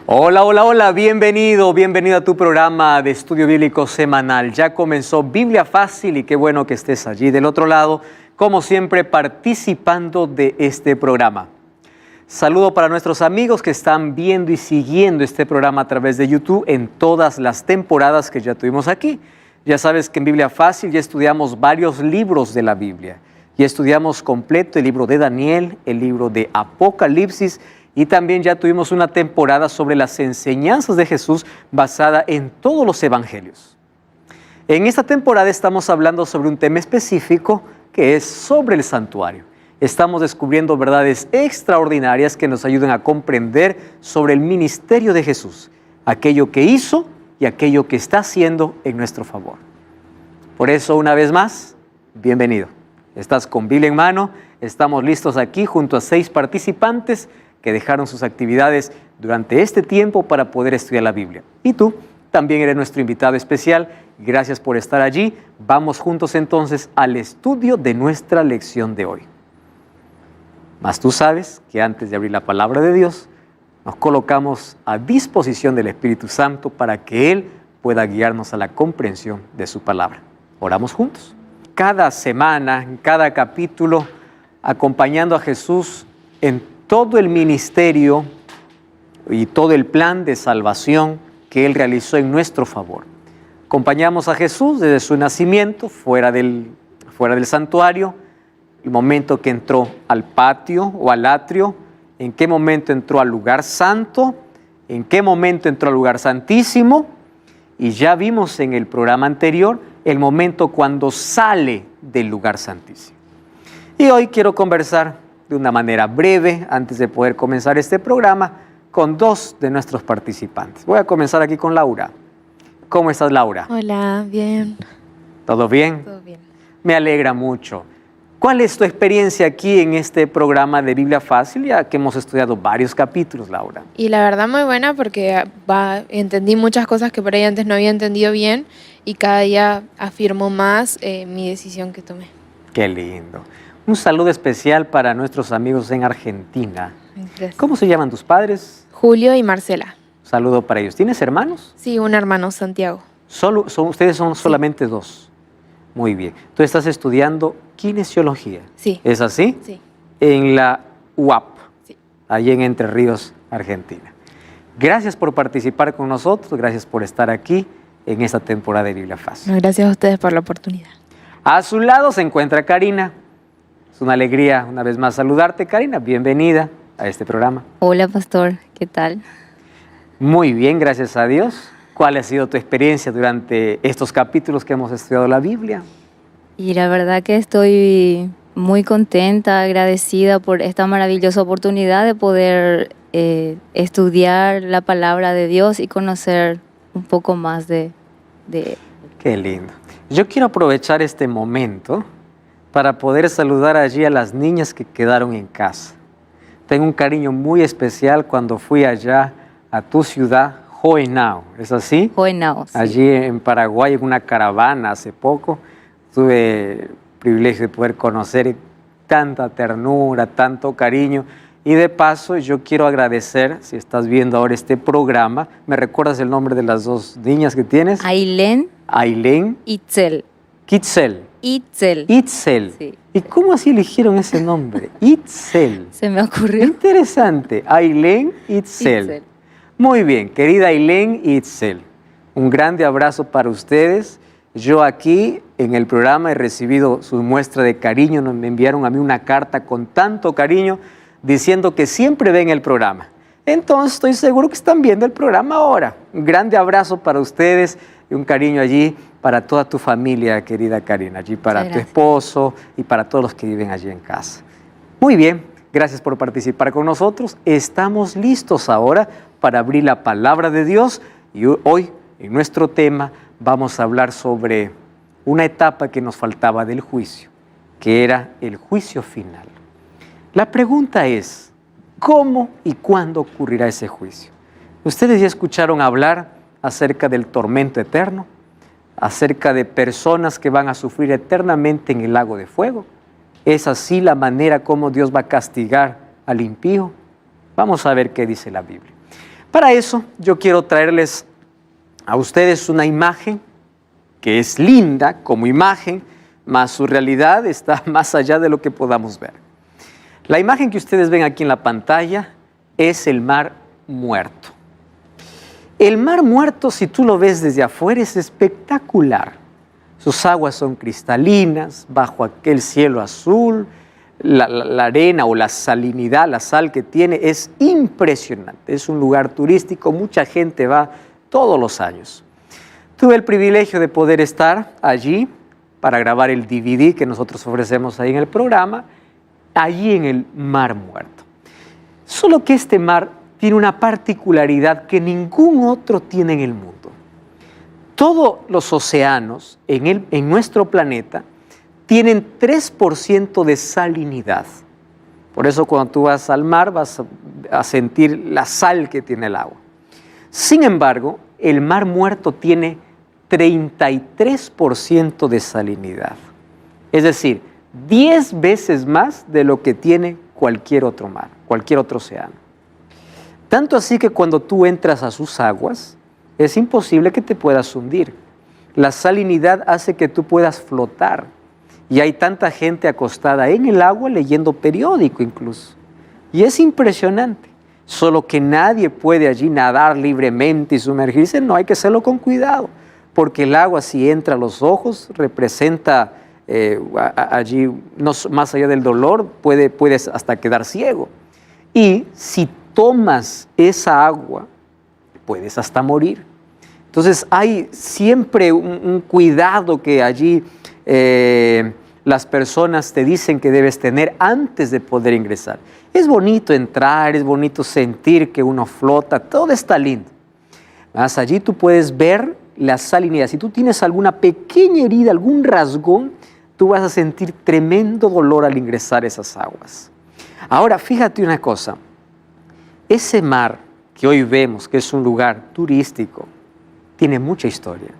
Hola, hola, hola, bienvenido a tu programa de estudio bíblico semanal. Ya comenzó Biblia Fácil y qué bueno que estés allí del otro lado, como siempre, participando de este programa. Saludo para nuestros amigos que están viendo y siguiendo este programa a través de YouTube en todas las temporadas que ya tuvimos aquí. Ya sabes que en Biblia Fácil ya estudiamos varios libros de la Biblia. Ya estudiamos completo el libro de Daniel, el libro de Apocalipsis, y también ya tuvimos una temporada sobre las enseñanzas de Jesús basada en todos los evangelios. En esta temporada estamos hablando sobre un tema específico que es sobre el santuario. Estamos descubriendo verdades extraordinarias que nos ayudan a comprender sobre el ministerio de Jesús, aquello que hizo y aquello que está haciendo en nuestro favor. Por eso, una vez más, bienvenido. Estás con Biblia en mano, estamos listos aquí junto a 6 participantes que dejaron sus actividades durante este tiempo para poder estudiar la Biblia. Y tú también eres nuestro invitado especial. Gracias por estar allí. Vamos juntos entonces al estudio de nuestra lección de hoy. Mas tú sabes que antes de abrir la palabra de Dios, nos colocamos a disposición del Espíritu Santo para que Él pueda guiarnos a la comprensión de su palabra. Oramos juntos. Cada semana, en cada capítulo, acompañando a Jesús en todo el ministerio y todo el plan de salvación que Él realizó en nuestro favor. Acompañamos a Jesús desde su nacimiento, fuera del santuario, el momento que entró al patio o al atrio, en qué momento entró al lugar santo, en qué momento entró al lugar santísimo, y ya vimos en el programa anterior el momento cuando sale del lugar santísimo. Y hoy quiero conversar de una manera breve, antes de poder comenzar este programa, con 2 de nuestros participantes. Voy a comenzar aquí con Laura. ¿Cómo estás, Laura? Hola, bien. ¿Todo bien? Todo bien. Me alegra mucho. ¿Cuál es tu experiencia aquí en este programa de Biblia Fácil, ya que hemos estudiado varios capítulos, Laura? Y la verdad muy buena porque entendí muchas cosas que por ahí antes no había entendido bien y cada día afirmo más mi decisión que tomé. Qué lindo. Un saludo especial para nuestros amigos en Argentina. Gracias. ¿Cómo se llaman tus padres? Julio y Marcela. Saludo para ellos. ¿Tienes hermanos? Sí, un hermano, Santiago. Ustedes son Sí. solamente 2. Muy bien. Tú estás estudiando kinesiología. Sí. ¿Es así? Sí. En la UAP, Sí. allí en Entre Ríos, Argentina. Gracias por participar con nosotros, gracias por estar aquí en esta temporada de Biblia Fácil. Gracias a ustedes por la oportunidad. A su lado se encuentra Karina. Es una alegría una vez más saludarte, Karina. Bienvenida a este programa. Hola, pastor, ¿qué tal? Muy bien, gracias a Dios. ¿Cuál ha sido tu experiencia durante estos capítulos que hemos estudiado la Biblia? Y la verdad que estoy muy contenta, agradecida por esta maravillosa oportunidad de poder estudiar la palabra de Dios y conocer un poco más de Qué lindo. Yo quiero aprovechar este momento para poder saludar allí a las niñas que quedaron en casa. Tengo un cariño muy especial cuando fui allá a tu ciudad, Joenao, ¿es así? Joenao. Sí. Allí en Paraguay, en una caravana hace poco, tuve el privilegio de poder conocer tanta ternura, tanto cariño. Y de paso, yo quiero agradecer, si estás viendo ahora este programa, ¿me recuerdas el nombre de las 2 niñas que tienes? Ailén, Ailén, Itzel. Kitzel. Itzel. Itzel. Sí. ¿Y cómo así eligieron ese nombre? Itzel. Se me ocurrió. Interesante. Ailén, Itzel. Itzel. Muy bien, querida Ailén y Itzel. Un grande abrazo para ustedes. Yo aquí en el programa he recibido su muestra de cariño. Me enviaron a mí una carta con tanto cariño diciendo que siempre ven el programa. Entonces estoy seguro que están viendo el programa ahora. Un grande abrazo para ustedes y un cariño allí para toda tu familia, querida Karina, allí para tu esposo y para todos los que viven allí en casa. Muy bien, gracias por participar con nosotros. Estamos listos ahora para abrir la palabra de Dios y hoy en nuestro tema vamos a hablar sobre una etapa que nos faltaba del juicio, que era el juicio final. La pregunta es, ¿cómo y cuándo ocurrirá ese juicio? Ustedes ya escucharon hablar acerca del tormento eterno, acerca de personas que van a sufrir eternamente en el lago de fuego. ¿Es así la manera como Dios va a castigar al impío? Vamos a ver qué dice la Biblia. Para eso yo quiero traerles a ustedes una imagen que es linda como imagen, mas su realidad está más allá de lo que podamos ver. La imagen que ustedes ven aquí en la pantalla es el Mar Muerto. El Mar Muerto, si tú lo ves desde afuera, es espectacular. Sus aguas son cristalinas, bajo aquel cielo azul, la arena o la salinidad, la sal que tiene es impresionante. Es un lugar turístico, mucha gente va todos los años. Tuve el privilegio de poder estar allí para grabar el DVD que nosotros ofrecemos ahí en el programa, allí en el Mar Muerto. Solo que este mar tiene una particularidad que ningún otro tiene en el mundo. Todos los océanos en nuestro planeta tienen 3% de salinidad. Por eso cuando tú vas al mar vas a sentir la sal que tiene el agua. Sin embargo, el Mar Muerto tiene 33% de salinidad. Es decir, 10 veces más de lo que tiene cualquier otro mar, cualquier otro océano. Tanto así que cuando tú entras a sus aguas, es imposible que te puedas hundir. La salinidad hace que tú puedas flotar. Y hay tanta gente acostada en el agua leyendo periódico incluso. Y es impresionante. Solo que nadie puede allí nadar libremente y sumergirse. No, hay que hacerlo con cuidado. Porque el agua, si entra a los ojos, representa allí, no, más allá del dolor, puedes hasta quedar ciego. Y si tomas esa agua, puedes hasta morir. Entonces hay siempre un cuidado que allí las personas te dicen que debes tener antes de poder ingresar. Es bonito entrar, es bonito sentir que uno flota, todo está lindo. Más allí tú puedes ver la salinidad. Si tú tienes alguna pequeña herida, algún rasgón, tú vas a sentir tremendo dolor al ingresar a esas aguas. Ahora, fíjate una cosa. Ese mar que hoy vemos, que es un lugar turístico, tiene mucha historia.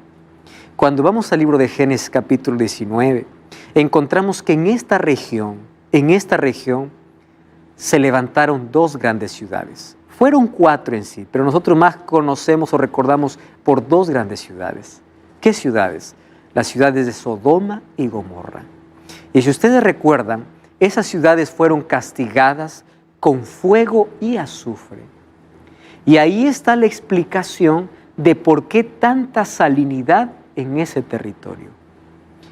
Cuando vamos al libro de Génesis capítulo 19, encontramos que en esta región se levantaron 2 grandes ciudades. Fueron 4 en sí, pero nosotros más conocemos o recordamos por 2 grandes ciudades. ¿Qué ciudades? Las ciudades de Sodoma y Gomorra. Y si ustedes recuerdan, esas ciudades fueron castigadas con fuego y azufre. Y ahí está la explicación de por qué tanta salinidad en ese territorio.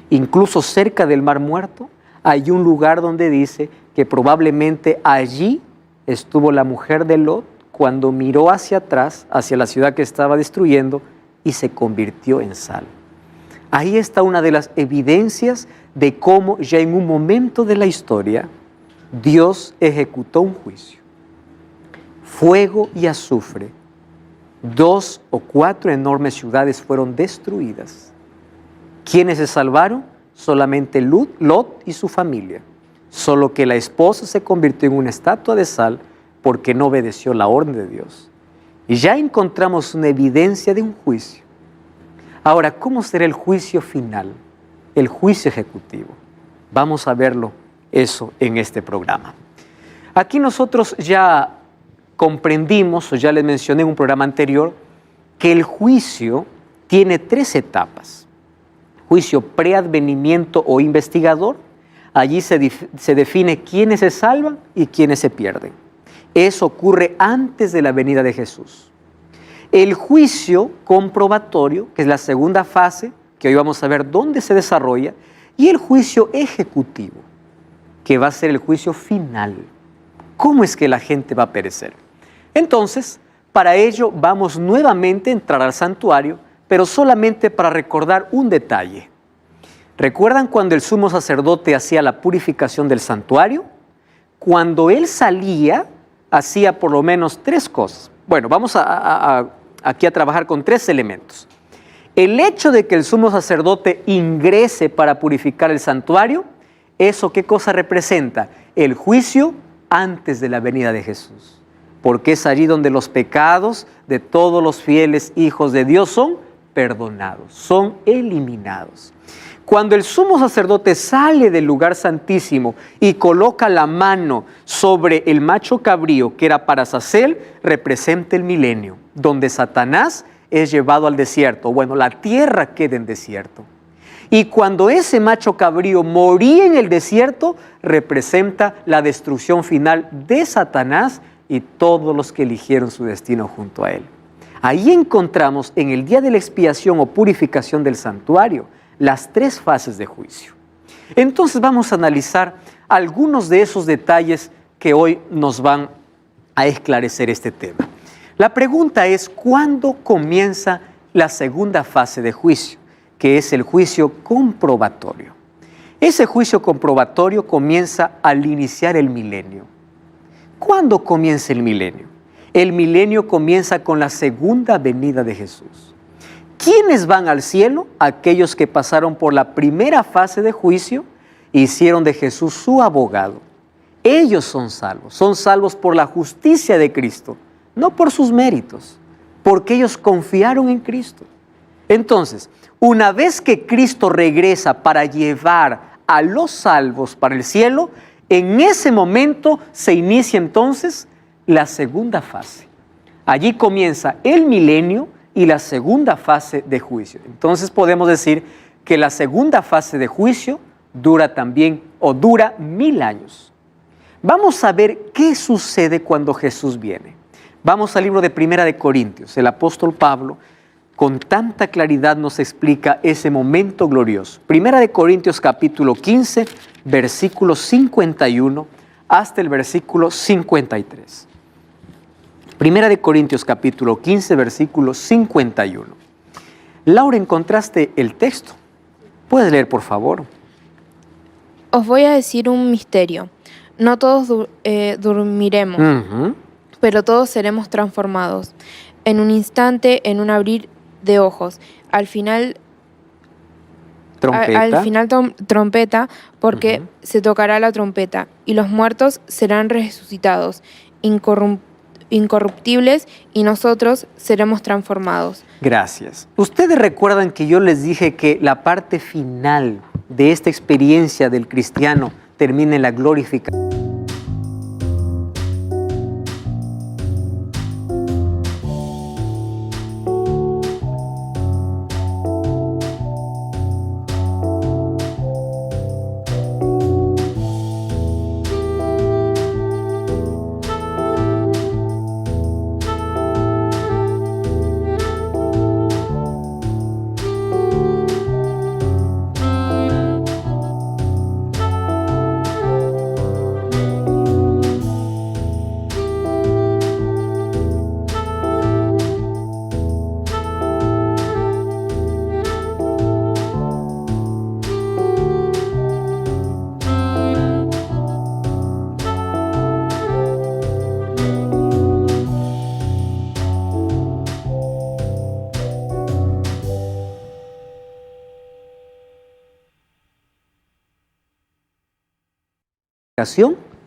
Incluso cerca del Mar Muerto hay un lugar donde dice que probablemente allí estuvo la mujer de Lot cuando miró hacia atrás, hacia la ciudad que estaba destruyendo, y se convirtió en sal. Ahí está una de las evidencias de cómo ya en un momento de la historia Dios ejecutó un juicio. Fuego y azufre. 2 o 4 enormes ciudades fueron destruidas. ¿Quiénes se salvaron? Solamente Lot y su familia. Solo que la esposa se convirtió en una estatua de sal porque no obedeció la orden de Dios. Y ya encontramos una evidencia de un juicio. Ahora, ¿cómo será el juicio final? El juicio ejecutivo. Vamos a verlo eso en este programa. Aquí nosotros ya comprendimos, o ya les mencioné en un programa anterior, que el juicio tiene 3 etapas. Juicio preadvenimiento o investigador. Allí se define quiénes se salvan y quiénes se pierden. Eso ocurre antes de la venida de Jesús. El juicio comprobatorio, que es la segunda fase, que hoy vamos a ver dónde se desarrolla, y el juicio ejecutivo, que va a ser el juicio final. ¿Cómo es que la gente va a perecer? Entonces, para ello vamos nuevamente a entrar al santuario, pero solamente para recordar un detalle. ¿Recuerdan cuando el sumo sacerdote hacía la purificación del santuario? Cuando él salía, hacía por lo menos 3 cosas. Bueno, vamos aquí a trabajar con 3 elementos. El hecho de que el sumo sacerdote ingrese para purificar el santuario, ¿eso qué cosa representa? El juicio antes de la venida de Jesús. Porque es allí donde los pecados de todos los fieles hijos de Dios son perdonados, son eliminados. Cuando el sumo sacerdote sale del lugar santísimo y coloca la mano sobre el macho cabrío que era para Azazel, representa el milenio, donde Satanás es llevado al desierto. Bueno, la tierra queda en desierto. Y cuando ese macho cabrío moría en el desierto, representa la destrucción final de Satanás y todos los que eligieron su destino junto a él. Ahí encontramos en el día de la expiación o purificación del santuario las 3 fases de juicio. Entonces vamos a analizar algunos de esos detalles que hoy nos van a esclarecer este tema. La pregunta es, ¿cuándo comienza la segunda fase de juicio? Que es el juicio comprobatorio. Ese juicio comprobatorio comienza al iniciar el milenio. ¿Cuándo comienza el milenio? El milenio comienza con la segunda venida de Jesús. ¿Quiénes van al cielo? Aquellos que pasaron por la primera fase de juicio e hicieron de Jesús su abogado. Ellos son salvos por la justicia de Cristo, no por sus méritos, porque ellos confiaron en Cristo. Entonces, una vez que Cristo regresa para llevar a los salvos para el cielo, en ese momento se inicia entonces la segunda fase. Allí comienza el milenio y la segunda fase de juicio. Entonces podemos decir que la segunda fase de juicio dura 1000 años. Vamos a ver qué sucede cuando Jesús viene. Vamos al libro de Primera de Corintios. El apóstol Pablo con tanta claridad nos explica ese momento glorioso. Primera de Corintios capítulo 15, versículo 51 hasta el versículo 53. Primera de Corintios capítulo 15, versículo 51. Laura, ¿encontraste el texto? ¿Puedes leer, por favor? Os voy a decir un misterio. No todos dormiremos, pero todos seremos transformados. En un instante, en un abrir de ojos. Al final trompeta, porque se tocará la trompeta, y los muertos serán resucitados, incorruptibles, y nosotros seremos transformados. Gracias. Ustedes recuerdan que yo les dije que la parte final de esta experiencia del cristiano termina en la glorificación.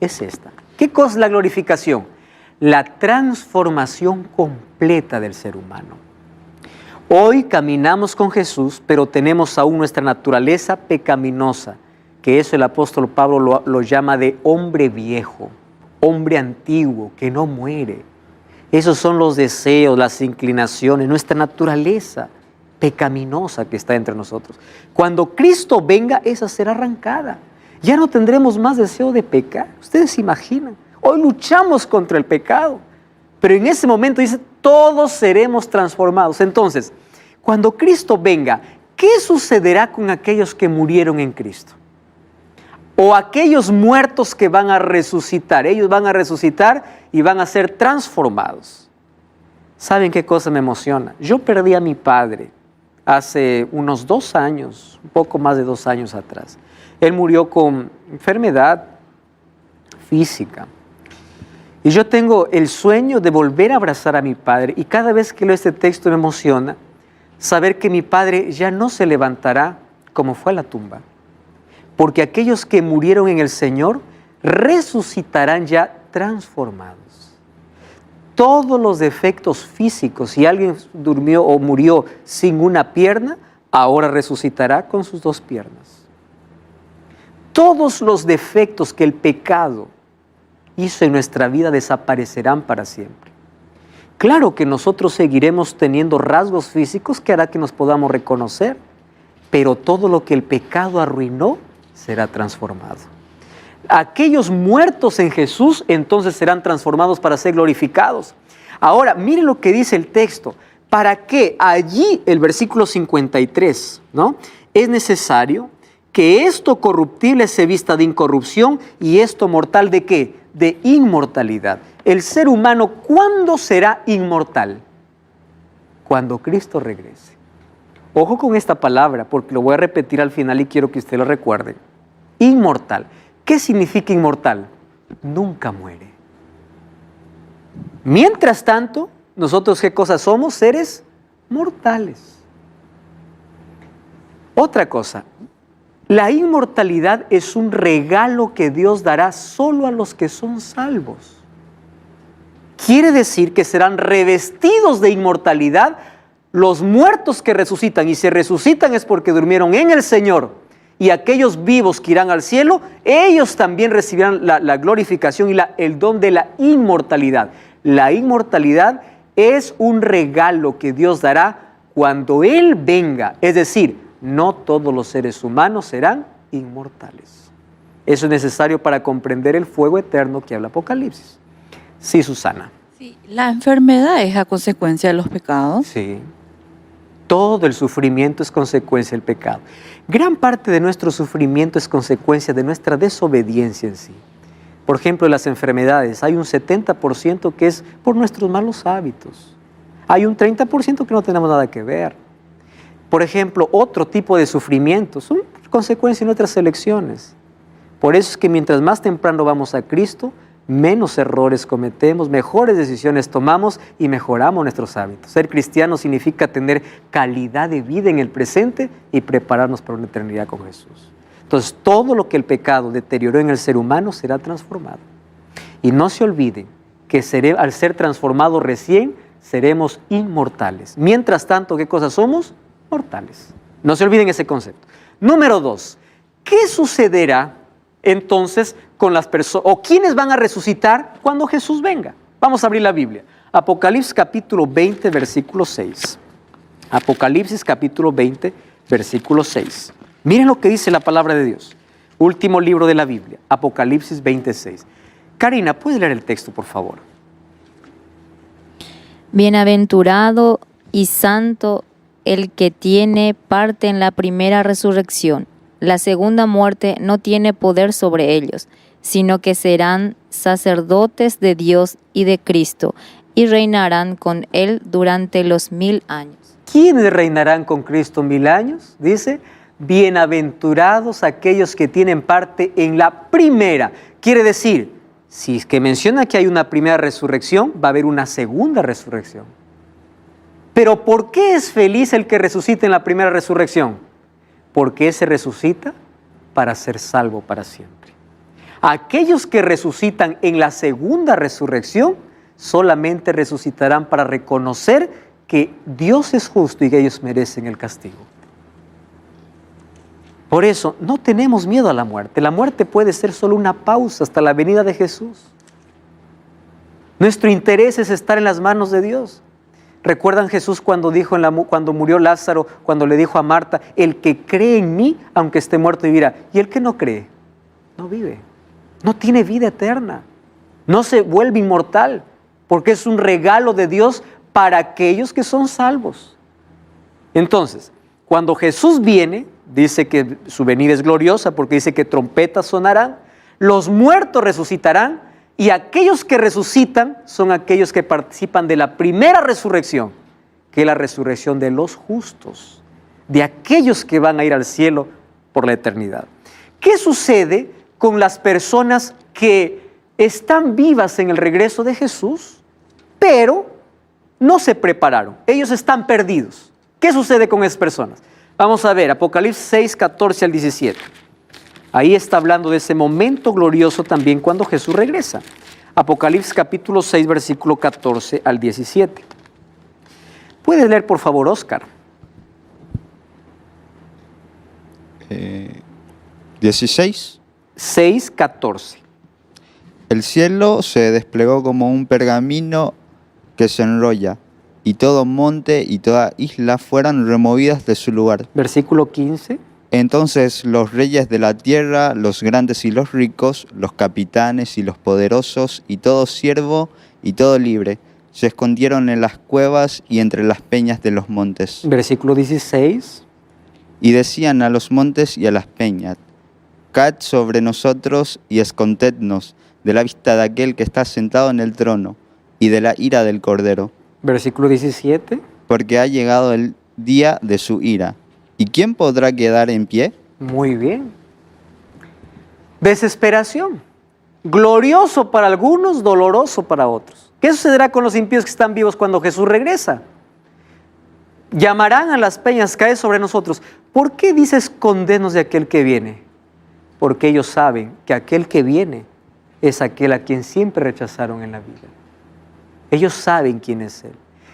Es esta. ¿Qué cosa es la glorificación? La transformación completa del ser humano. Hoy caminamos con Jesús, pero tenemos aún nuestra naturaleza pecaminosa, que eso el apóstol Pablo lo llama de hombre viejo, hombre antiguo, que no muere. Esos son los deseos, las inclinaciones, nuestra naturaleza pecaminosa que está entre nosotros. Cuando Cristo venga, esa será arrancada. Ya no tendremos más deseo de pecar. Ustedes se imaginan. Hoy luchamos contra el pecado. Pero en ese momento dice, todos seremos transformados. Entonces, cuando Cristo venga, ¿qué sucederá con aquellos que murieron en Cristo? O aquellos muertos que van a resucitar. Ellos van a resucitar y van a ser transformados. ¿Saben qué cosa me emociona? Yo perdí a mi padre hace unos 2 años, un poco más de 2 años atrás. Él murió con enfermedad física. Y yo tengo el sueño de volver a abrazar a mi padre. Y cada vez que leo este texto me emociona saber que mi padre ya no se levantará como fue a la tumba. Porque aquellos que murieron en el Señor resucitarán ya transformados. todos los defectos físicos. Si alguien durmió o murió sin una pierna, ahora resucitará con sus 2 piernas. Todos los defectos que el pecado hizo en nuestra vida desaparecerán para siempre. Claro que nosotros seguiremos teniendo rasgos físicos que hará que nos podamos reconocer, pero todo lo que el pecado arruinó será transformado. Aquellos muertos en Jesús entonces serán transformados para ser glorificados. Ahora, miren lo que dice el texto. ¿Para qué? Allí, el versículo 53, ¿no? Es necesario que esto corruptible se vista de incorrupción y esto mortal, ¿de qué? De inmortalidad. El ser humano, ¿cuándo será inmortal? Cuando Cristo regrese. Ojo con esta palabra, porque lo voy a repetir al final y quiero que usted lo recuerde. Inmortal. ¿Qué significa inmortal? Nunca muere. Mientras tanto, nosotros, ¿qué cosas somos? Seres mortales. Otra cosa, la inmortalidad es un regalo que Dios dará solo a los que son salvos. Quiere decir que serán revestidos de inmortalidad los muertos que resucitan, y si resucitan es porque durmieron en el Señor, y aquellos vivos que irán al cielo, ellos también recibirán la glorificación y el don de la inmortalidad. La inmortalidad es un regalo que Dios dará cuando Él venga, es decir, no todos los seres humanos serán inmortales. Eso es necesario para comprender el fuego eterno que habla Apocalipsis. Sí, Susana. Sí, ¿la enfermedad es a consecuencia de los pecados? Sí. Todo el sufrimiento es consecuencia del pecado. Gran parte de nuestro sufrimiento es consecuencia de nuestra desobediencia en sí. Por ejemplo, las enfermedades, hay un 70% que es por nuestros malos hábitos. Hay un 30% que no tenemos nada que ver. Por ejemplo, otro tipo de sufrimiento son consecuencia de nuestras elecciones. Por eso es que mientras más temprano vamos a Cristo, menos errores cometemos, mejores decisiones tomamos y mejoramos nuestros hábitos. Ser cristiano significa tener calidad de vida en el presente y prepararnos para una eternidad con Jesús. Entonces, todo lo que el pecado deterioró en el ser humano será transformado. Y no se olviden que al ser transformados recién, seremos inmortales. Mientras tanto, ¿qué cosas somos? Mortales. No se olviden ese concepto. Número 2, ¿qué sucederá entonces con las personas, o quiénes van a resucitar cuando Jesús venga? Vamos a abrir la Biblia. Apocalipsis capítulo 20, versículo 6. Apocalipsis capítulo 20, versículo 6. Miren lo que dice la palabra de Dios. Último libro de la Biblia, Apocalipsis 26. Karina, ¿puedes leer el texto, por favor? Bienaventurado y santo el que tiene parte en la primera resurrección. La segunda muerte no tiene poder sobre ellos, sino que serán sacerdotes de Dios y de Cristo, y reinarán con Él durante los 1000 años. ¿Quiénes reinarán con Cristo 1000 años? Dice, bienaventurados aquellos que tienen parte en la primera. Quiere decir, si es que menciona que hay una primera resurrección, va a haber una segunda resurrección. Pero ¿por qué es feliz el que resucita en la primera resurrección? Porque ese resucita para ser salvo para siempre. Aquellos que resucitan en la segunda resurrección solamente resucitarán para reconocer que Dios es justo y que ellos merecen el castigo. Por eso no tenemos miedo a la muerte. La muerte puede ser solo una pausa hasta la venida de Jesús. Nuestro interés es estar en las manos de Dios. ¿Recuerdan Jesús cuando dijo cuando murió Lázaro, cuando le dijo a Marta, el que cree en mí, aunque esté muerto, vivirá? Y el que no cree, no vive. No tiene vida eterna. No se vuelve inmortal, porque es un regalo de Dios para aquellos que son salvos. Entonces, cuando Jesús viene, dice que su venida es gloriosa, porque dice que trompetas sonarán, los muertos resucitarán, y aquellos que resucitan son aquellos que participan de la primera resurrección, que es la resurrección de los justos, de aquellos que van a ir al cielo por la eternidad. ¿Qué sucede con las personas que están vivas en el regreso de Jesús, pero no se prepararon? Ellos están perdidos. ¿Qué sucede con esas personas? Vamos a ver, Apocalipsis 6, 14 al 17. Ahí está hablando de ese momento glorioso también cuando Jesús regresa. Apocalipsis capítulo 6, versículo 14 al 17. ¿Puedes leer, por favor, Oscar? 16. 6, 14. El cielo se desplegó como un pergamino que se enrolla, y todo monte y toda isla fueran removidas de su lugar. Versículo 15. Entonces los reyes de la tierra, los grandes y los ricos, los capitanes y los poderosos, y todo siervo y todo libre, se escondieron en las cuevas y entre las peñas de los montes. Versículo 16. Y decían a los montes y a las peñas: caed sobre nosotros y escondednos de la vista de aquel que está sentado en el trono y de la ira del Cordero. Versículo 17. Porque ha llegado el día de su ira. ¿Y quién podrá quedar en pie? Muy bien. Desesperación. Glorioso para algunos, doloroso para otros. ¿Qué sucederá con los impíos que están vivos cuando Jesús regresa? Llamarán a las peñas, cae sobre nosotros. ¿Por qué dice escondernos de aquel que viene? Porque ellos saben que aquel que viene es aquel a quien siempre rechazaron en la vida. Ellos saben quién es Él.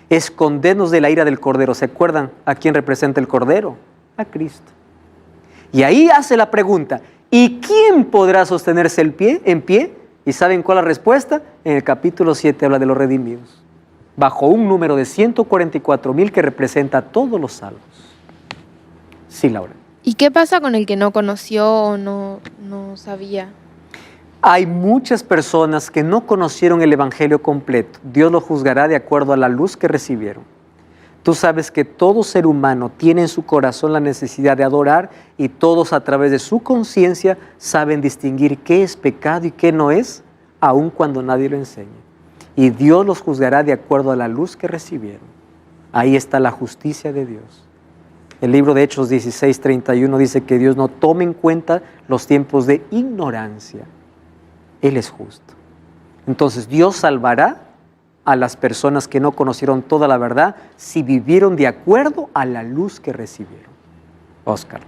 Escondernos de la ira del Cordero. ¿Se acuerdan a quién representa el Cordero? A Cristo. Y ahí hace la pregunta: ¿y quién podrá sostenerse en pie? ¿Y saben cuál es la respuesta? En el capítulo 7 habla de los redimidos, bajo un número de 144,000 que representa a todos los salvos. Sí, Laura. ¿Y qué pasa con el que no conoció o no sabía? Hay muchas personas que no conocieron el Evangelio completo. Dios lo juzgará de acuerdo a la luz que recibieron. Tú sabes que todo ser humano tiene en su corazón la necesidad de adorar, y todos a través de su conciencia saben distinguir qué es pecado y qué no es, aun cuando nadie lo enseñe. Y Dios los juzgará de acuerdo a la luz que recibieron. Ahí está la justicia de Dios. El libro de Hechos 16:31 dice que Dios no toma en cuenta los tiempos de ignorancia. Él es justo. Entonces Dios salvará a las personas que no conocieron toda la verdad si vivieron de acuerdo a la luz que recibieron. Oscar.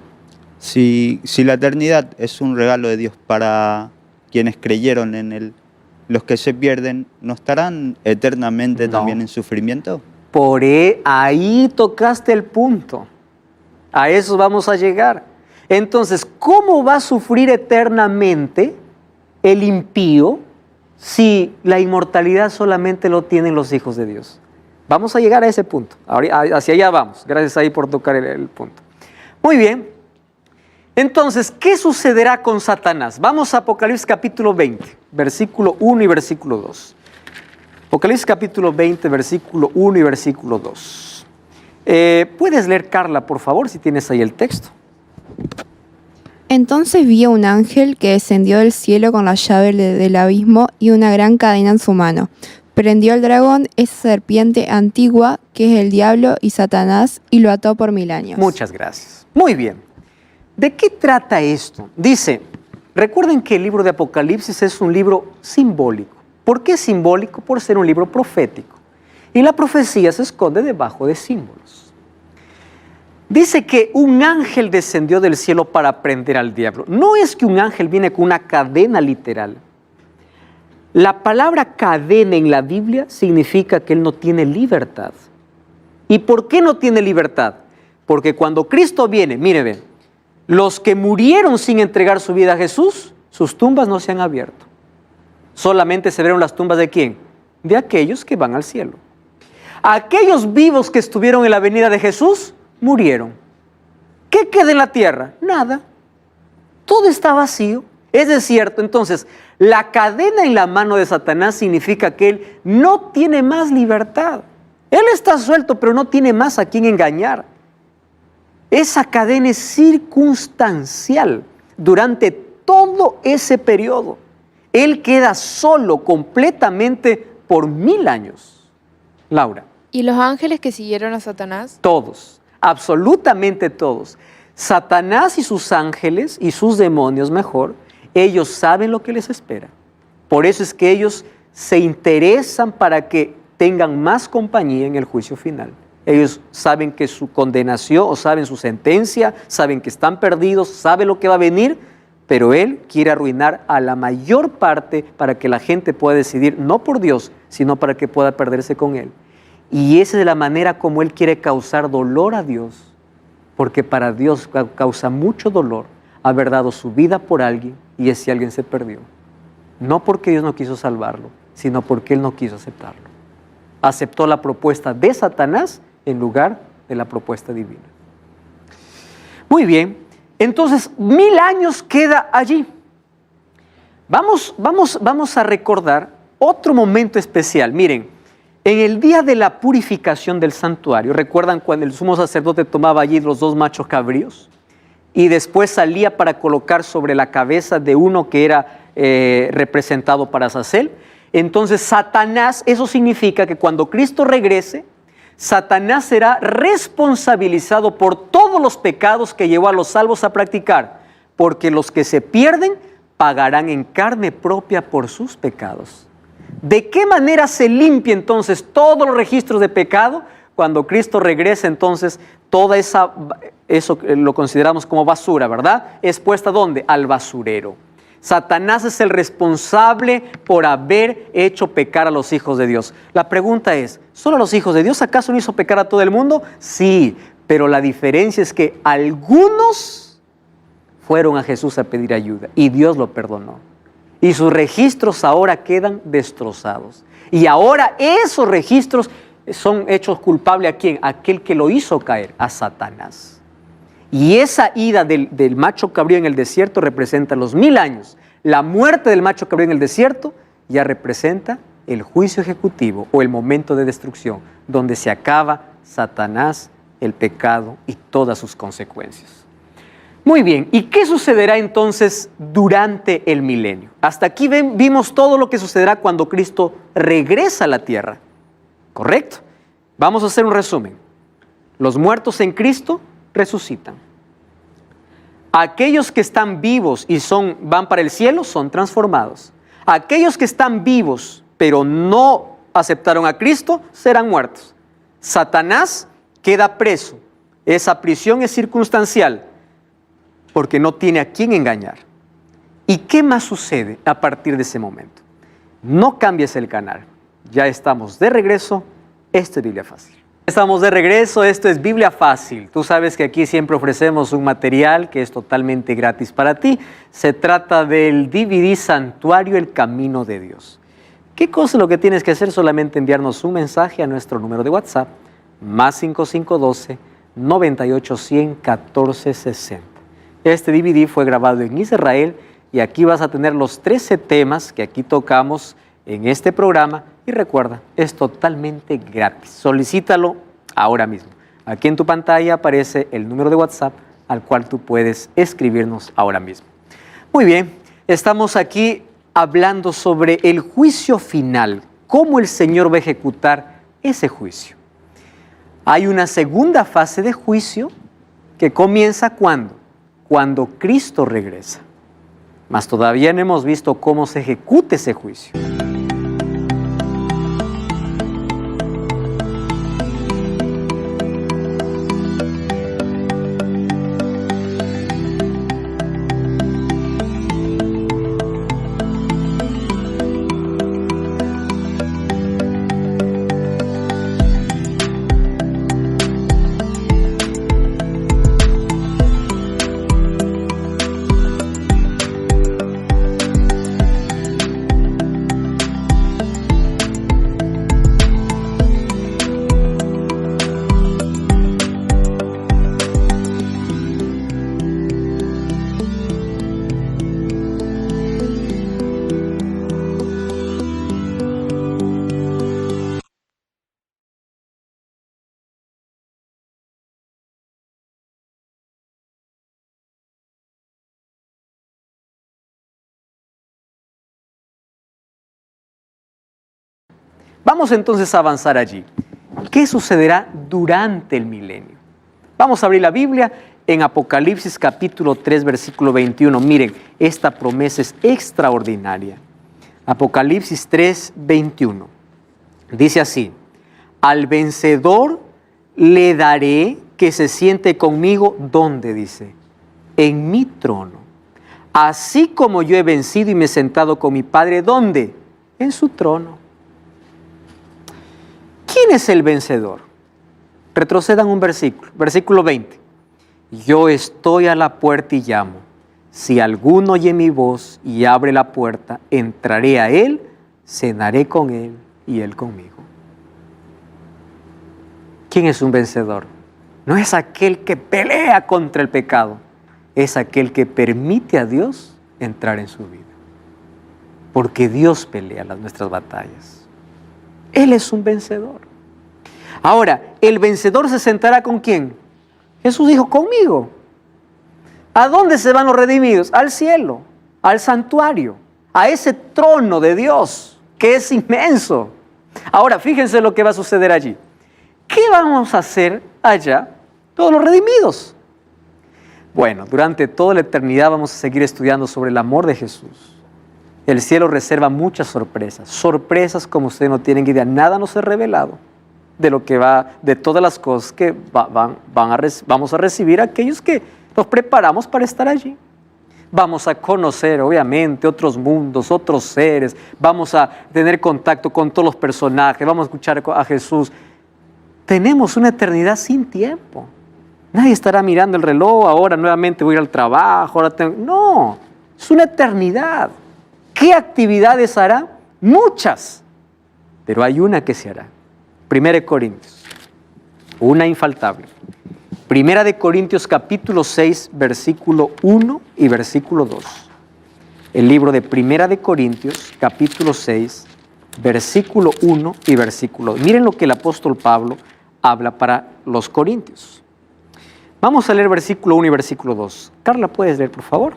Si la eternidad es un regalo de Dios para quienes creyeron en Él, los que se pierden, ¿no estarán eternamente también en sufrimiento? Ahí tocaste el punto. A eso vamos a llegar. Entonces, ¿cómo va a sufrir eternamente el impío si la inmortalidad solamente lo tienen los hijos de Dios? Vamos a llegar a ese punto. Hacia allá vamos. Gracias ahí por tocar el punto. Muy bien. Entonces, ¿qué sucederá con Satanás? Vamos a Apocalipsis capítulo 20, versículo 1 y versículo 2. Apocalipsis capítulo 20, versículo 1 y versículo 2. ¿Puedes leer, Carla, por favor, si tienes ahí el texto? Entonces vi a un ángel que descendió del cielo con la llave del abismo y una gran cadena en su mano. Prendió al dragón, esa serpiente antigua, que es el diablo y Satanás, y lo ató por 1000 años. Muchas gracias. Muy bien. ¿De qué trata esto? Dice, recuerden que el libro de Apocalipsis es un libro simbólico. ¿Por qué simbólico? Por ser un libro profético. Y la profecía se esconde debajo de símbolos. Dice que un ángel descendió del cielo para prender al diablo. No es que un ángel viene con una cadena literal. La palabra cadena en la Biblia significa que él no tiene libertad. ¿Y por qué no tiene libertad? Porque cuando Cristo viene, mire, ven, los que murieron sin entregar su vida a Jesús, sus tumbas no se han abierto. Solamente se vieron las tumbas ¿de quién? De aquellos que van al cielo. Aquellos vivos que estuvieron en la venida de Jesús, murieron. ¿Qué queda en la tierra? Nada. Todo está vacío. Es desierto. Entonces, la cadena en la mano de Satanás significa que él no tiene más libertad. Él está suelto, pero no tiene más a quien engañar. Esa cadena es circunstancial durante todo ese periodo. Él queda solo completamente por 1000 años. Laura. ¿Y los ángeles que siguieron a Satanás? Todos, absolutamente todos. Satanás y sus ángeles y sus demonios mejor, ellos saben lo que les espera. Por eso es que ellos se interesan para que tengan más compañía en el juicio final. Ellos saben que su condenación o saben su sentencia, saben que están perdidos, saben lo que va a venir, pero él quiere arruinar a la mayor parte para que la gente pueda decidir, no por Dios, sino para que pueda perderse con él. Y esa es la manera como él quiere causar dolor a Dios, porque para Dios causa mucho dolor haber dado su vida por alguien y ese alguien se perdió. No porque Dios no quiso salvarlo, sino porque él no quiso aceptarlo. Aceptó la propuesta de Satanás en lugar de la propuesta divina. Muy bien. Entonces, 1000 años queda allí. Vamos a recordar otro momento especial. Miren, en el día de la purificación del santuario, ¿recuerdan cuando el sumo sacerdote tomaba allí los 2 machos cabríos? Y después salía para colocar sobre la cabeza de uno que era representado para Azazel. Entonces, Satanás, eso significa que cuando Cristo regrese, Satanás será responsabilizado por todos los pecados que llevó a los salvos a practicar, porque los que se pierden pagarán en carne propia por sus pecados. ¿De qué manera se limpia entonces todos los registros de pecado? Cuando Cristo regrese, entonces, eso lo consideramos como basura, ¿verdad? ¿Es puesta ¿dónde? Al basurero. Satanás es el responsable por haber hecho pecar a los hijos de Dios. La pregunta es, ¿solo a los hijos de Dios? ¿Acaso no hizo pecar a todo el mundo? Sí, pero la diferencia es que algunos fueron a Jesús a pedir ayuda y Dios lo perdonó. Y sus registros ahora quedan destrozados. Y ahora esos registros son hechos culpable ¿a quién? A aquel que lo hizo caer, a Satanás. Y esa ida del macho cabrío en el desierto representa los 1000 años. La muerte del macho cabrío en el desierto ya representa el juicio ejecutivo o el momento de destrucción, donde se acaba Satanás, el pecado y todas sus consecuencias. Muy bien, ¿y qué sucederá entonces durante el milenio? Hasta aquí vimos todo lo que sucederá cuando Cristo regresa a la tierra. ¿Correcto? Vamos a hacer un resumen. Los muertos en Cristo resucitan. Aquellos que están vivos y van para el cielo son transformados. Aquellos que están vivos pero no aceptaron a Cristo serán muertos. Satanás queda preso. Esa prisión es circunstancial porque no tiene a quién engañar. ¿Y qué más sucede a partir de ese momento? No cambies el canal. Ya estamos de regreso. Esto es Biblia Fácil. Estamos de regreso, esto es Biblia Fácil. Tú sabes que aquí siempre ofrecemos un material que es totalmente gratis para ti. Se trata del DVD Santuario, el Camino de Dios. ¿Qué cosa es lo que tienes que hacer? Solamente enviarnos un mensaje a nuestro número de WhatsApp, más 5512 9810 1460. Este DVD fue grabado en Israel y aquí vas a tener los 13 temas que aquí tocamos en este programa. Y recuerda, es totalmente gratis. Solicítalo ahora mismo. Aquí en tu pantalla aparece el número de WhatsApp al cual tú puedes escribirnos ahora mismo. Muy bien, estamos aquí hablando sobre el juicio final. ¿Cómo el Señor va a ejecutar ese juicio? Hay una segunda fase de juicio que comienza ¿cuándo? Cuando Cristo regresa. Mas todavía no hemos visto cómo se ejecuta ese juicio. Vamos entonces a avanzar allí. ¿Qué sucederá durante el milenio? Vamos a abrir la Biblia en Apocalipsis capítulo 3, versículo 21. Miren, esta promesa es extraordinaria. Apocalipsis 3, 21. Dice así: al vencedor le daré que se siente conmigo, ¿dónde? Dice, en mi trono, así como yo he vencido y me he sentado con mi Padre, ¿dónde? En su trono. ¿Quién es el vencedor? Retrocedan un versículo, versículo 20. Yo estoy a la puerta y llamo. Si alguno oye mi voz y abre la puerta, entraré a él, cenaré con él y él conmigo. ¿Quién es un vencedor? No es aquel que pelea contra el pecado, es aquel que permite a Dios entrar en su vida. Porque Dios pelea nuestras batallas. Él es un vencedor. Ahora, ¿el vencedor se sentará con quién? Jesús dijo, conmigo. ¿A dónde se van los redimidos? Al cielo, al santuario, a ese trono de Dios, que es inmenso. Ahora, fíjense lo que va a suceder allí. ¿Qué vamos a hacer allá todos los redimidos? Bueno, durante toda la eternidad vamos a seguir estudiando sobre el amor de Jesús. El cielo reserva muchas sorpresas. Sorpresas como ustedes no tienen idea. Nada nos ha revelado de lo que va, de todas las cosas que vamos a recibir aquellos que nos preparamos para estar allí. Vamos a conocer, obviamente, otros mundos, otros seres. Vamos a tener contacto con todos los personajes. Vamos a escuchar a Jesús. Tenemos una eternidad sin tiempo. Nadie estará mirando el reloj, ahora nuevamente voy a ir al trabajo. No, es una eternidad. ¿Qué actividades hará? Muchas, pero hay una que se hará. 1 Corintios, una infaltable. 1 Corintios capítulo 6, versículo 1 y versículo 2. El libro de 1 Corintios capítulo 6, versículo 1 y versículo 2. Miren lo que el apóstol Pablo habla para los corintios. Vamos a leer versículo 1 y versículo 2. Carla, ¿puedes leer, por favor?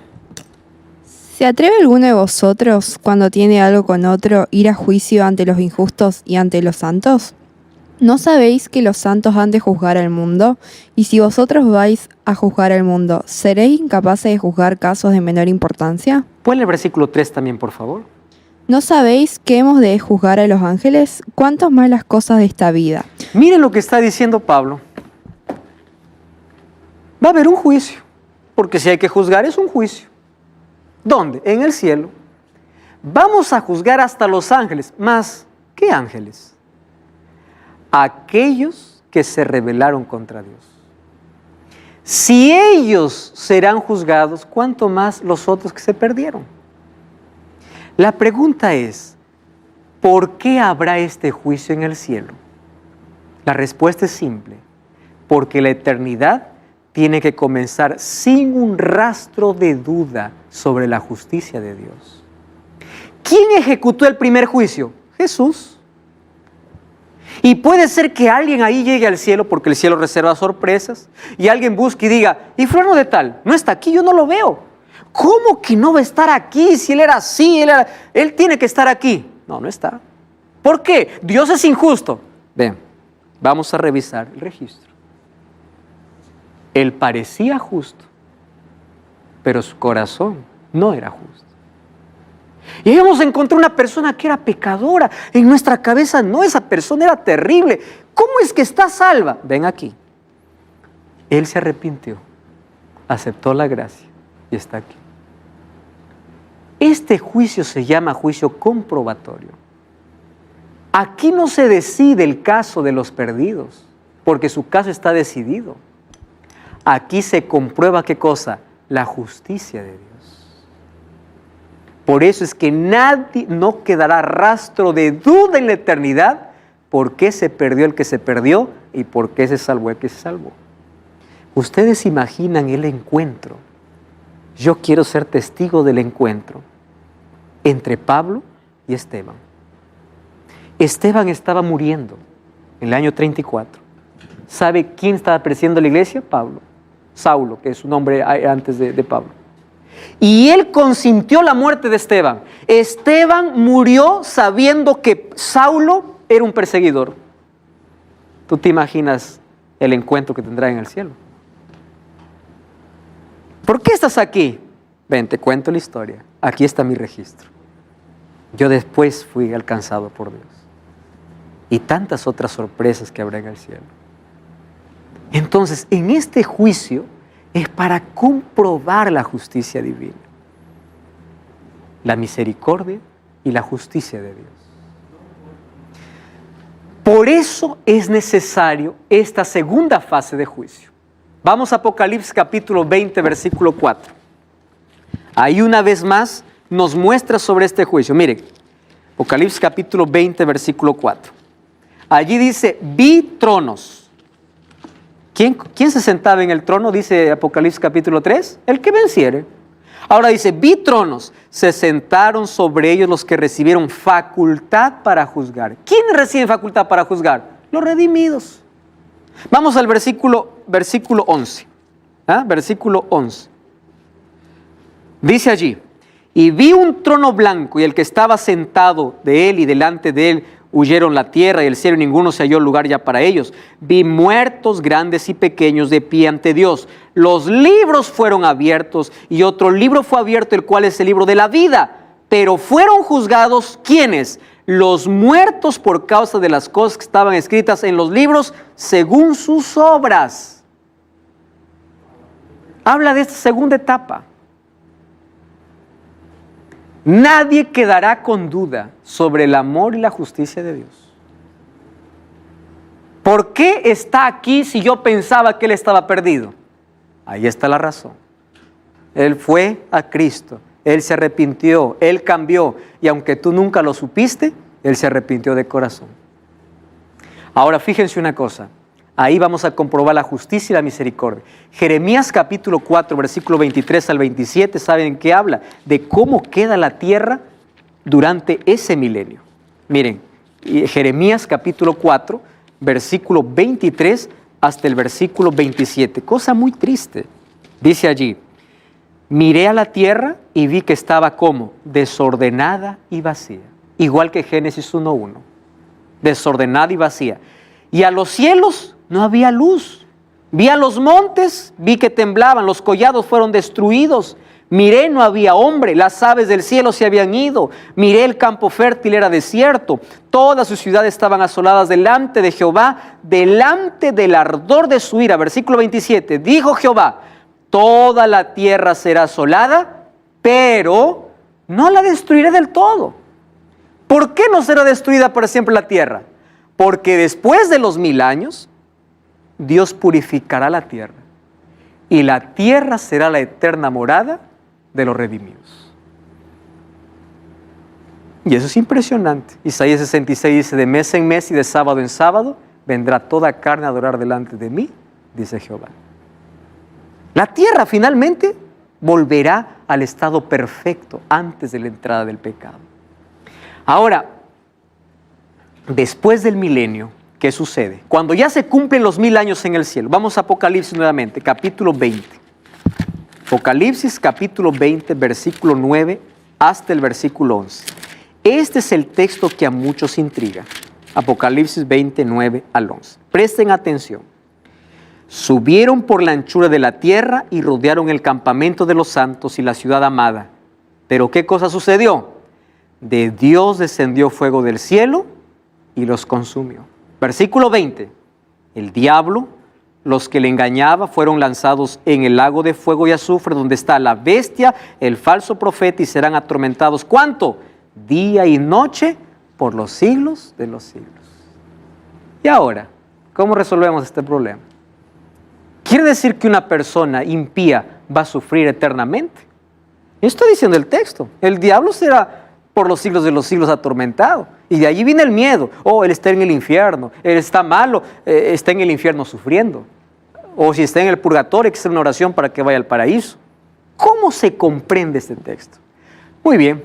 ¿Se atreve alguno de vosotros, cuando tiene algo con otro, ir a juicio ante los injustos y ante los santos? ¿No sabéis que los santos han de juzgar al mundo? Y si vosotros vais a juzgar al mundo, ¿seréis incapaces de juzgar casos de menor importancia? ¿Pueden leer el versículo 3 también, por favor? ¿No sabéis que hemos de juzgar a los ángeles? ¿Cuántos más las cosas de esta vida? Miren lo que está diciendo Pablo. Va a haber un juicio, porque si hay que juzgar es un juicio. ¿Dónde? En el cielo. Vamos a juzgar hasta los ángeles. ¿Más qué ángeles? Aquellos que se rebelaron contra Dios. Si ellos serán juzgados, ¿cuánto más los otros que se perdieron? La pregunta es, ¿por qué habrá este juicio en el cielo? La respuesta es simple, porque la eternidad tiene que comenzar sin un rastro de duda sobre la justicia de Dios. ¿Quién ejecutó el primer juicio? Jesús. Y puede ser que alguien ahí llegue al cielo, porque el cielo reserva sorpresas, y alguien busque y diga, ¿y fulano de tal? No está aquí, yo no lo veo. ¿Cómo que no va a estar aquí si él era así? Él tiene que estar aquí. No, no está. ¿Por qué? Dios es injusto. Ven, vamos a revisar el registro. Él parecía justo, pero su corazón no era justo. Y ahí vamos a encontrar una persona que era pecadora. En nuestra cabeza, no, esa persona era terrible. ¿Cómo es que está salva? Ven aquí. Él se arrepintió, aceptó la gracia y está aquí. Este juicio se llama juicio comprobatorio. Aquí no se decide el caso de los perdidos, porque su caso está decidido. Aquí se comprueba, ¿qué cosa? La justicia de Dios. Por eso es que nadie, no quedará rastro de duda en la eternidad por qué se perdió el que se perdió y por qué se salvó el que se salvó. Ustedes imaginan el encuentro. Yo quiero ser testigo del encuentro entre Pablo y Esteban. Esteban estaba muriendo en el año 34. ¿Sabe quién estaba presidiendo la iglesia? Pablo. Saulo, que es su nombre antes de Pablo. Y él consintió la muerte de Esteban. Esteban murió sabiendo que Saulo era un perseguidor. ¿Tú te imaginas el encuentro que tendrá en el cielo? ¿Por qué estás aquí? Ven, te cuento la historia. Aquí está mi registro. Yo después fui alcanzado por Dios. Y tantas otras sorpresas que habrá en el cielo. Entonces, en este juicio es para comprobar la justicia divina. la misericordia y la justicia de Dios. Por eso es necesario esta segunda fase de juicio. Vamos a Apocalipsis capítulo 20, versículo 4. Ahí una vez más nos muestra sobre este juicio. Miren, Apocalipsis capítulo 20, versículo 4. Allí dice, vi tronos. ¿Quién se sentaba en el trono? Dice Apocalipsis capítulo 3, el que venciere. Ahora dice, vi tronos, se sentaron sobre ellos los que recibieron facultad para juzgar. ¿Quiénes reciben facultad para juzgar? Los redimidos. Vamos al versículo 11. Versículo 11. Dice allí, y vi un trono blanco y el que estaba sentado de él y delante de él huyeron la tierra y el cielo y ninguno se halló lugar ya para ellos. Vi muertos grandes y pequeños de pie ante Dios. Los libros fueron abiertos y otro libro fue abierto, el cual es el libro de la vida. Pero fueron juzgados, ¿quiénes? Los muertos por causa de las cosas que estaban escritas en los libros según sus obras. Habla de esta segunda etapa. Nadie quedará con duda sobre el amor y la justicia de Dios. ¿Por qué está aquí si yo pensaba que Él estaba perdido? Ahí está la razón. Él fue a Cristo, Él se arrepintió, Él cambió, y aunque tú nunca lo supiste, Él se arrepintió de corazón. Ahora fíjense una cosa, ahí vamos a comprobar la justicia y la misericordia. Jeremías capítulo 4, versículo 23 al 27, ¿saben qué habla? De cómo queda la tierra durante ese milenio. Miren, Jeremías capítulo 4, versículo 23 hasta el versículo 27. Cosa muy triste. Dice allí, miré a la tierra y vi que estaba como desordenada y vacía. Igual que Génesis 1:1. Desordenada y vacía. Y a los cielos no había luz. Vi a los montes, vi que temblaban, los collados fueron destruidos. Miré, no había hombre, las aves del cielo se habían ido. Miré, el campo fértil era desierto. Todas sus ciudades estaban asoladas delante de Jehová, delante del ardor de su ira. Versículo 27, dijo Jehová, toda la tierra será asolada, pero no la destruiré del todo. ¿Por qué no será destruida para siempre la tierra? Porque después de los 1000 años, Dios purificará la tierra. Y la tierra será la eterna morada de los redimidos. Y eso es impresionante. Isaías 66 dice, de mes en mes y de sábado en sábado, vendrá toda carne a adorar delante de mí, dice Jehová. La tierra finalmente volverá al estado perfecto antes de la entrada del pecado. Ahora, después del milenio, ¿qué sucede? Cuando ya se cumplen los 1000 años en el cielo, vamos a Apocalipsis nuevamente, capítulo 20. Apocalipsis capítulo 20, versículo 9 hasta el versículo 11. Este es el texto que a muchos intriga. Apocalipsis 20, 9 al 11. Presten atención. Subieron por la anchura de la tierra y rodearon el campamento de los santos y la ciudad amada. Pero ¿qué cosa sucedió? De Dios descendió fuego del cielo y los consumió. Versículo 20. El diablo, los que le engañaba, fueron lanzados en el lago de fuego y azufre, donde está la bestia, el falso profeta, y serán atormentados. ¿Cuánto? Día y noche por los siglos de los siglos. Y ahora, ¿cómo resolvemos este problema? ¿Quiere decir que una persona impía va a sufrir eternamente? Esto está diciendo el texto. El diablo será por los siglos de los siglos atormentado. Y de allí viene el miedo. Oh, él está en el infierno, él está malo, está en el infierno sufriendo. O si está en el purgatorio, hay que hacer una oración para que vaya al paraíso. ¿Cómo se comprende este texto? Muy bien,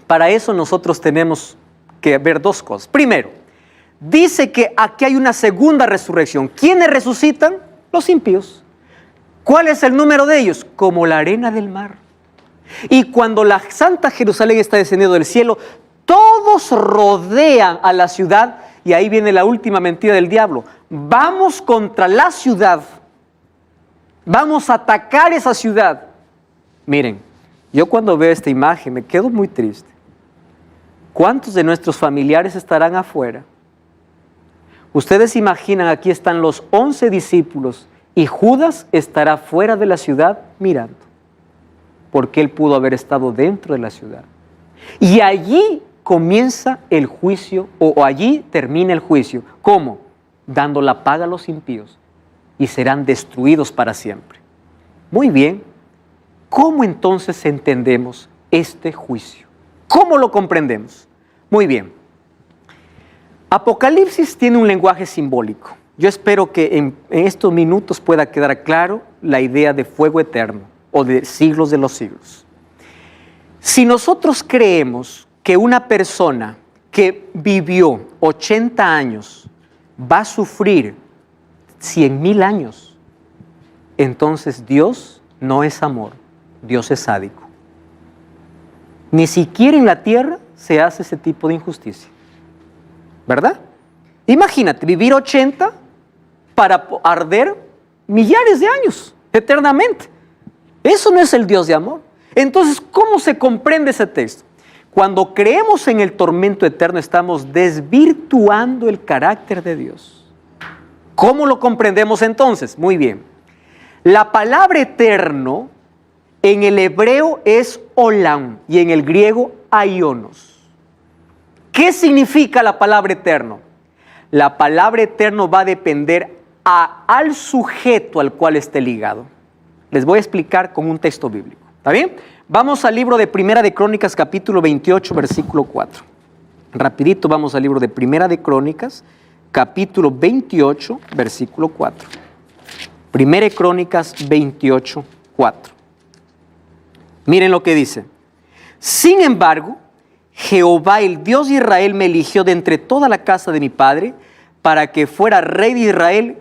para eso nosotros tenemos que ver dos cosas. Primero, dice que aquí hay una segunda resurrección. ¿Quiénes resucitan? Los impíos. ¿Cuál es el número de ellos? Como la arena del mar. Y cuando la Santa Jerusalén está descendiendo del cielo, todos rodean a la ciudad, y ahí viene la última mentira del diablo. Vamos contra la ciudad, vamos a atacar esa ciudad. Miren, yo cuando veo esta imagen me quedo muy triste. ¿Cuántos de nuestros familiares estarán afuera? Ustedes imaginan, aquí están los 11 discípulos y Judas estará fuera de la ciudad mirando, porque él pudo haber estado dentro de la ciudad. Y allí comienza el juicio, o allí termina el juicio. ¿Cómo? Dando la paga a los impíos y serán destruidos para siempre. Muy bien. ¿Cómo entonces entendemos este juicio? ¿Cómo lo comprendemos? Muy bien. Apocalipsis tiene un lenguaje simbólico. Yo espero que en estos minutos pueda quedar claro la idea de fuego eterno o de siglos de los siglos. Si nosotros creemos que una persona que vivió 80 años va a sufrir 100,000 años, entonces Dios no es amor, Dios es sádico. Ni siquiera en la tierra se hace ese tipo de injusticia, ¿verdad? Imagínate, vivir 80 para arder millares de años, eternamente. Eso no es el Dios de amor. Entonces, ¿cómo se comprende ese texto? Cuando creemos en el tormento eterno, estamos desvirtuando el carácter de Dios. ¿Cómo lo comprendemos entonces? Muy bien. La palabra eterno en el hebreo es olam y en el griego aionos. ¿Qué significa la palabra eterno? La palabra eterno va a depender al sujeto al cual esté ligado. Les voy a explicar con un texto bíblico. ¿Está bien? Vamos al libro de Primera de Crónicas, capítulo 28, versículo 4. Rapidito vamos al libro de Primera de Crónicas, capítulo 28, versículo 4. Primera de Crónicas 28, 4. Miren lo que dice. Sin embargo, Jehová, el Dios de Israel, me eligió de entre toda la casa de mi padre para que fuera rey de Israel